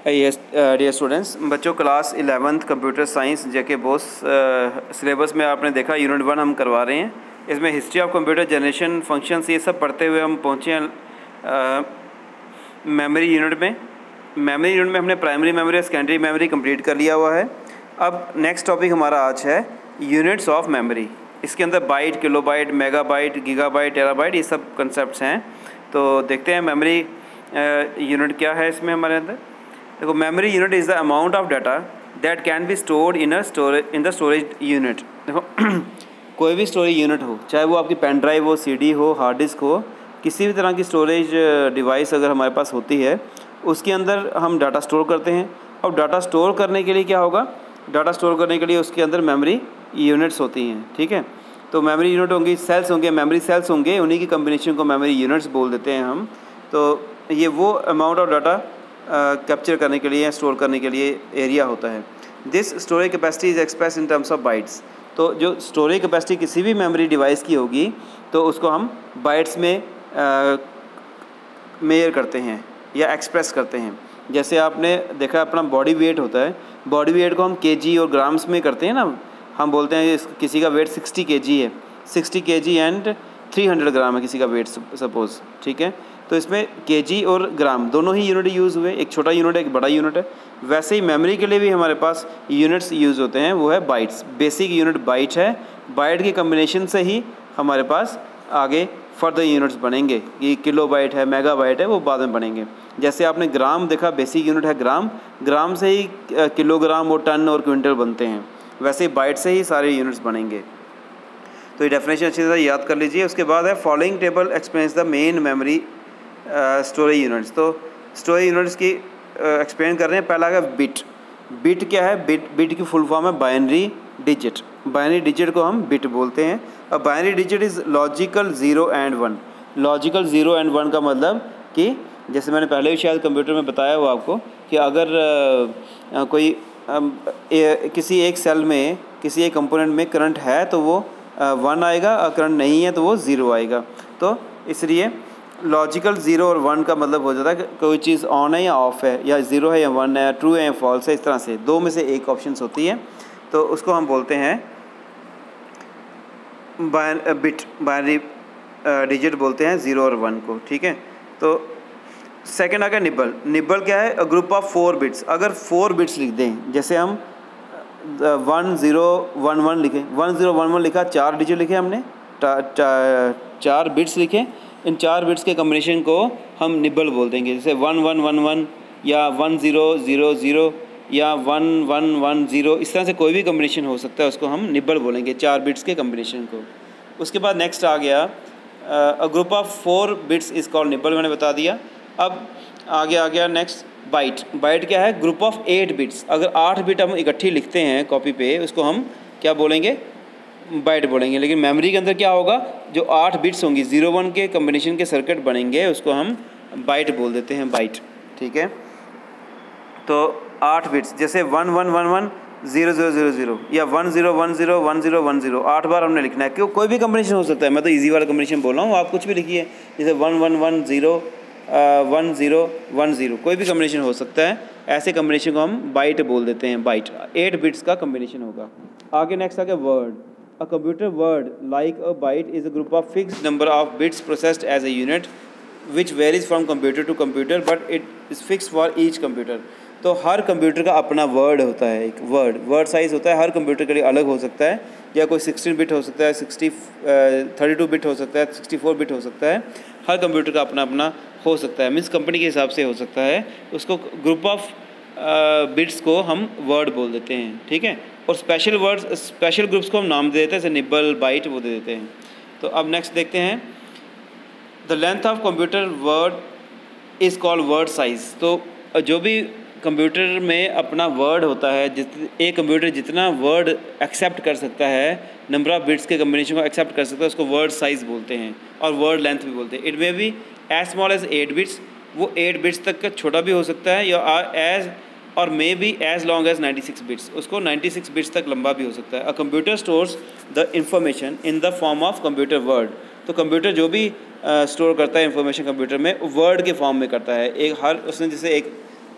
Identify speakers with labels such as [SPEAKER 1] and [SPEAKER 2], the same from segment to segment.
[SPEAKER 1] Yes dear students, बच्चों class 11th computer science जेके Bose syllabus में आपने देखा यूनिट 1 हम करवा रहे हैं। इसमें history of computer generation functions ये सब पढ़ते हुए हम पहुँचे हैं मेमोरी यूनिट में। मेमोरी यूनिट में हमने प्राइमरी मेमोरी और सेकेंडरी मेमोरी कंप्लीट कर लिया हुआ है। अब नेक्स्ट टॉपिक हमारा आज है यूनिट्स ऑफ मेमोरी। इसके अंदर byte, kilobyte, megabyte, gigabyte, terabyte ये सब कंसेप्ट हैं। तो देखते हैं मेमोरी यूनिट क्या है इसमें हमारे अंदर। देखो, memory unit is the amount of data that can be stored in the storage unit. देखो कोई भी स्टोरेज यूनिट हो, चाहे वो आपकी पेन ड्राइव हो, सीडी हो, हार्ड डिस्क हो, किसी भी तरह की स्टोरेज डिवाइस अगर हमारे पास होती है उसके अंदर हम डाटा स्टोर करते हैं। अब डाटा स्टोर करने के लिए क्या होगा, डाटा स्टोर करने के लिए उसके अंदर मेमोरी यूनिट्स होती हैं। ठीक है, तो मेमोरी यूनिट होंगी, सेल्स होंगे, मेमोरी सेल्स होंगे, उन्हीं की कम्बिनेशन को मेमोरी यूनिट्स बोल देते हैं हम। तो ये वो अमाउंट ऑफ डाटा कैप्चर करने के लिए, स्टोर करने के लिए एरिया होता है। This storage capacity is express in terms of bytes. तो जो स्टोरेज कैपेसिटी किसी भी मेमोरी डिवाइस की होगी तो उसको हम बाइट्स में मेजर करते हैं या एक्सप्रेस करते हैं। जैसे आपने देखा अपना बॉडी वेट होता है, बॉडी वेट को हम केजी और ग्राम्स में करते हैं ना। हम बोलते हैं किसी का वेट 60 केजी है, 60 केजी एंड 300 ग्राम है किसी का वेट सपोज़। ठीक है, तो इसमें केजी और ग्राम दोनों ही यूनिट यूज़ हुए, एक छोटा यूनिट है, एक बड़ा यूनिट है। वैसे ही मेमोरी के लिए भी हमारे पास यूनिट्स यूज़ होते हैं, वो है बाइट्स। बेसिक यूनिट बाइट है, बाइट के कम्बिनेशन से ही हमारे पास आगे फर्दर यूनिट्स बनेंगे। ये किलो बाइट है, मेगा बाइट है, वो बाद में बनेंगे। जैसे आपने ग्राम देखा, बेसिक यूनिट है ग्राम, ग्राम से ही किलोग्राम और टन और क्विंटल बनते हैं। वैसे ही बाइट से ही सारे यूनिट्स बनेंगे। तो ये डेफिनेशन अच्छी तरह याद कर लीजिए। उसके बाद है following table explains the main memory storage units. तो स्टोरेज यूनिट्स की एक्सप्लेन कर रहे हैं। पहला है बिट। बिट क्या है? बिट की फुल फॉर्म है बाइनरी डिजिट। बाइनरी डिजिट को हम बिट बोलते हैं। अब binary digit is logical 0 and 1। Logical 0 and 1 का मतलब कि जैसे मैंने पहले भी शायद कंप्यूटर में बताया हुआ आपको कि अगर कोई किसी एक सेल में, किसी एक कंपोनेंट में करंट है तो वो 1 आएगा, और करंट नहीं है तो वो 0 आएगा। तो इसलिए लॉजिकल 0 और 1 का मतलब हो जाता है कि कोई चीज़ ऑन है या ऑफ है, या 0 है या 1 है, ट्रू है या फॉल्स है। इस तरह से दो में से एक ऑप्शंस होती है, तो उसको हम बोलते हैं बिट, बाइनरी डिजिट बोलते हैं 0 और 1 को। ठीक है, तो सेकंड आ गया निबल। निबल क्या है? A group of 4 bits. अगर 4 बिट्स लिख दें, जैसे हम 1011 लिखें, 1011 लिखा, 4 डिजिट लिखे हमने, 4 बिट्स लिखे, इन 4 बिट्स के कम्बिनेशन को हम निबल बोल देंगे। जैसे 1111 या 1000 या 1110, इस तरह से कोई भी कम्बिनेशन हो सकता है, उसको हम निबल बोलेंगे, 4 बिट्स के कम्बिनेशन को। उसके बाद नेक्स्ट आ गया a group of 4 bits is called nibble, मैंने बता दिया। अब आगे आ गया नेक्स्ट बाइट। बाइट क्या है? Group of 8 bits. अगर 8 बिट हम इकट्ठी लिखते हैं कॉपी पे, उसको हम क्या बोलेंगे? बाइट बोलेंगे। लेकिन मेमोरी के अंदर क्या होगा? जो 8 बिट्स होंगी, 0-1 के कम्बिनेशन के सर्किट बनेंगे, उसको हम बाइट बोल देते हैं, बाइट। ठीक है, तो 8 बिट्स जैसे 1111 0000 या 1010 1010, 8 बार हमने लिखना है। क्यों? कोई भी कम्बिनेशन हो सकता है, मैं तो इजी वाला कम्बिनेशन बोल रहा हूँ, आप कुछ भी लिखिए। जैसे 1110 1010, कोई भी कम्बिनेशन हो सकता है। ऐसे कम्बिनेशन को हम बाइट बोल देते हैं, बाइट। 8 बिट्स का कम्बिनेशन होगा। आगे नेक्स्ट आ गया word. A computer word like a byte is a group of fixed number of bits processed as a unit which varies from computer to computer but it is fixed for each computer। तो हर computer का अपना word होता है, एक word size होता है, हर computer के लिए अलग हो सकता है। या कोई 16 बिट हो सकता है, 32 बिट हो सकता है, 64 बिट हो सकता है। हर कंप्यूटर का अपना अपना हो सकता है, मीन्स कंपनी के हिसाब से हो सकता है। उसको ग्रुप ऑफ बिट्स को हम वर्ड बोल देते हैं। ठीक है, और स्पेशल वर्ड्स, स्पेशल ग्रुप्स को हम नाम दे देते हैं, जैसे निबल, बाइट, वो दे देते हैं। तो अब नेक्स्ट देखते हैं, the length of computer word is called word size. तो जो भी कंप्यूटर में अपना वर्ड होता है, एक कंप्यूटर जितना वर्ड एक्सेप्ट कर सकता है, नंबर ऑफ बिट्स के कम्बिनेशन को एक्सेप्ट कर सकता है, उसको वर्ड साइज़ बोलते हैं, और वर्ड लेंथ भी बोलते हैं। It may be as small as 8 bits, वो 8 बिट्स तक का छोटा भी हो सकता है, या एज और may be as long as 96 bits, उसको 96 बिट्स तक लंबा भी हो सकता है। A computer stores the information in the form of computer word. तो कंप्यूटर जो भी स्टोर करता है इंफॉर्मेशन कंप्यूटर में, वर्ड के फॉर्म में करता है। एक हर उसने जैसे एक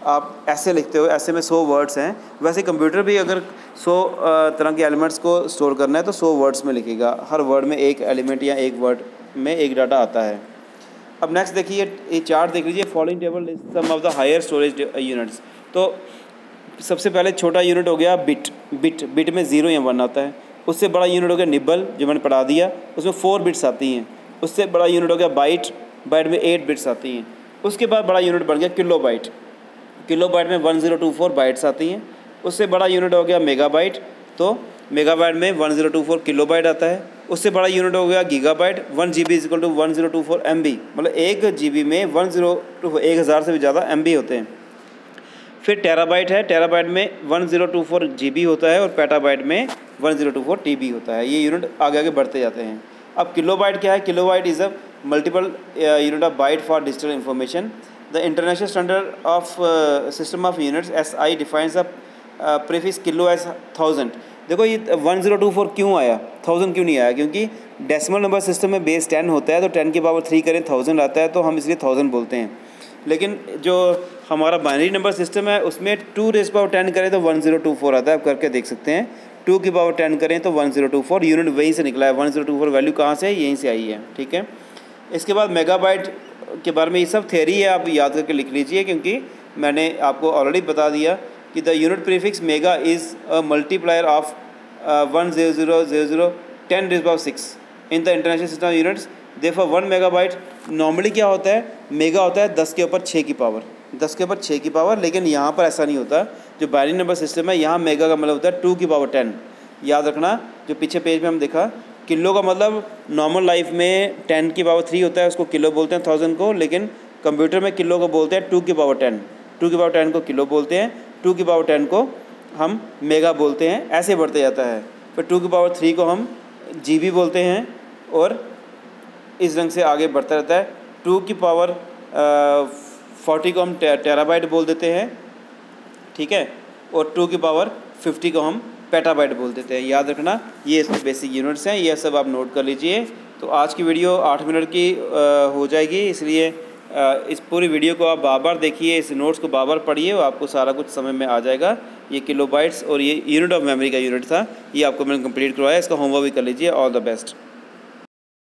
[SPEAKER 1] आप ऐसे लिखते हो, ऐसे में 100 वर्ड्स हैं। वैसे कंप्यूटर भी अगर 100 तरह के एलिमेंट्स को स्टोर करना है तो 100 वर्ड्स में लिखेगा। हर वर्ड में एक एलिमेंट या एक वर्ड में एक डाटा आता है। अब नेक्स्ट देखिए, ये चार्ट देख लीजिए, following table is some of the higher storage units. तो सबसे पहले छोटा यूनिट हो गया बिट में 0 या 1 आता है। उससे बड़ा यूनिट हो गया निबल, जो मैंने पढ़ा दिया, उसमें 4 बिट्स आती हैं। उससे बड़ा यूनिट हो गया बाइट में 8 बिट्स आती हैं। उसके बाद बड़ा यूनिट बन गया किलोबाइट में 1024 बाइट्स आती हैं। उससे बड़ा यूनिट हो गया मेगाबाइट, तो मेगाबाइट में 1024 किलोबाइट आता है। उससे बड़ा यूनिट हो गया gigabyte, 1 GB is equal to 1024 MB, मतलब 1 GB में 1000 से भी ज़्यादा MB होते हैं। फिर टेराबाइट है, टेराबाइट में 1024 GB होता है और पेटाबाइट में 1024 TB होता है। ये यूनिट आगे आगे बढ़ते जाते हैं। अब किलोबाइट क्या है? Kilobyte is a multiple unit of byte for digital information. The international standard of system of units SI defines a prefix kilo as 1000। देखो ये 1024 क्यों आया, 1000 क्यों नहीं आया? क्योंकि डेसिमल नंबर सिस्टम में बेस 10 होता है, तो 10 की पावर 3 करें 1000 आता है, तो हम इसलिए 1000 बोलते हैं। लेकिन जो हमारा बाइनरी नंबर सिस्टम है उसमें 2 रेज़ पावर 10 करें तो 1024 आता है। आप करके देख सकते हैं, 2 की पावर 10 करें तो 1024, यूनिट वहीं से निकला है। 1024 वैल्यू कहाँ से? यहीं से आई है, ठीक है। इसके बाद मेगाबाइट के बारे में ये सब थ्योरी है, आप याद करके लिख लीजिए, क्योंकि मैंने आपको ऑलरेडी बता दिया कि the unit prefix mega is a multiplier of 10000 10 rays power 6 in the international system of units. Therefore 1 megabyte normally क्या होता है? मेगा होता है 10 के ऊपर 6 की पावर, 10 के ऊपर 6 की पावर। लेकिन यहाँ पर ऐसा नहीं होता। जो बाइनरी नंबर सिस्टम है यहाँ मेगा का मतलब होता है 2 की पावर 10। याद रखना, जो पीछे पेज में हम देखा, किलो का मतलब नॉर्मल लाइफ में 10 की पावर 3 होता है, उसको किलो बोलते हैं 1000 को। लेकिन कंप्यूटर में किलो को बोलते हैं 2 की पावर 10। 2 की पावर 10 को किलो बोलते हैं, 2 की पावर 10 को हम मेगा बोलते हैं। ऐसे बढ़ते जाता है। फिर 2 की पावर 3 को हम GB बोलते हैं, और इस रंग से आगे बढ़ता रहता है। 2 की पावर 40 को हम टेराबाइट बोल देते हैं, ठीक है, और 2 की पावर 50 को हम पेटाबाइट बोल देते हैं। याद रखना, ये इसके बेसिक यूनिट्स हैं, ये सब आप नोट कर लीजिए। तो आज की वीडियो 8 मिनट की हो जाएगी, इसलिए इस पूरी वीडियो को आप बार बार देखिए, इस नोट्स को बार बार पढ़िए और आपको सारा कुछ समझ में आ जाएगा। ये किलोबाइट्स और ये यूनिट ऑफ मेमोरी का यूनिट था, ये आपको मैंने कंप्लीट करवाया। इसका होमवर्क भी कर लीजिए। All the best.